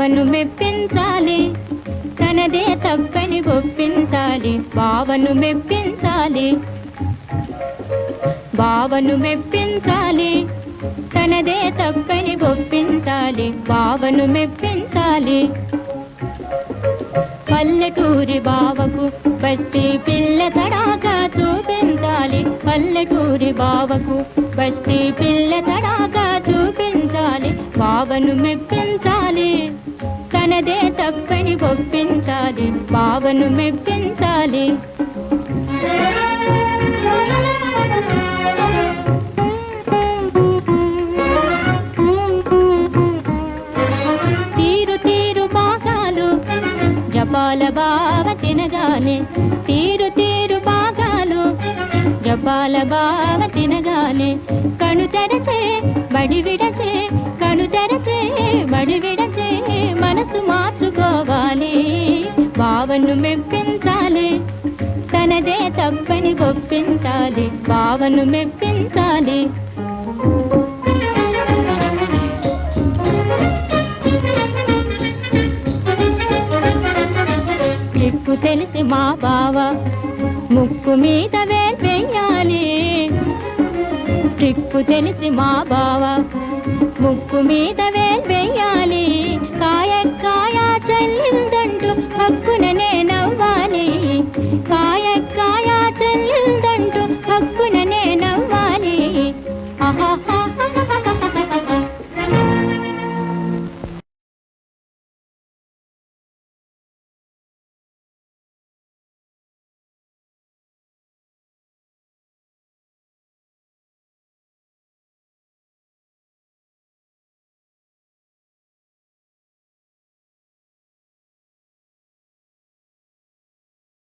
బావను మెప్పించాలి, తనదే తప్పని ఒప్పించాలి, బావను మెప్పించాలి. బావను మెప్పించాలి, తనదే తప్పని ఒప్పించాలి, బావను మెప్పించాలి. పల్లెటూరి బావకు బస్తీ పిల్ల తడాగా చూపించాలి, పల్లెటూరి బావకు బస్తీ పిల్ల తడాగా చూపించాలి, బావను మెప్పించాలి, తనదే తప్పని ఒప్పించాలి, బావను మెప్పించాలి. తీరు తీరు పాకాలు జపాల బావ తినగానే, తీరు తీరు పాకాలు జపాల బావ తినగానే, కను తెరచే బడి విడచే, కను తెరచే బడి విడచే, మనసు మార్చుకోవాలి, బావను మెప్పించాలి, తనదే తప్పని ఒప్పించాలి, బావను మెప్పించాలి. ట్రిప్పు తెలిసి మా బావ ముక్కు మీద వేయాలి, ట్రిప్పు తెలిసి మా బావ ముక్కు మీద వేయాలి, కాయ కాయ చెల్లిందంటూ హక్కున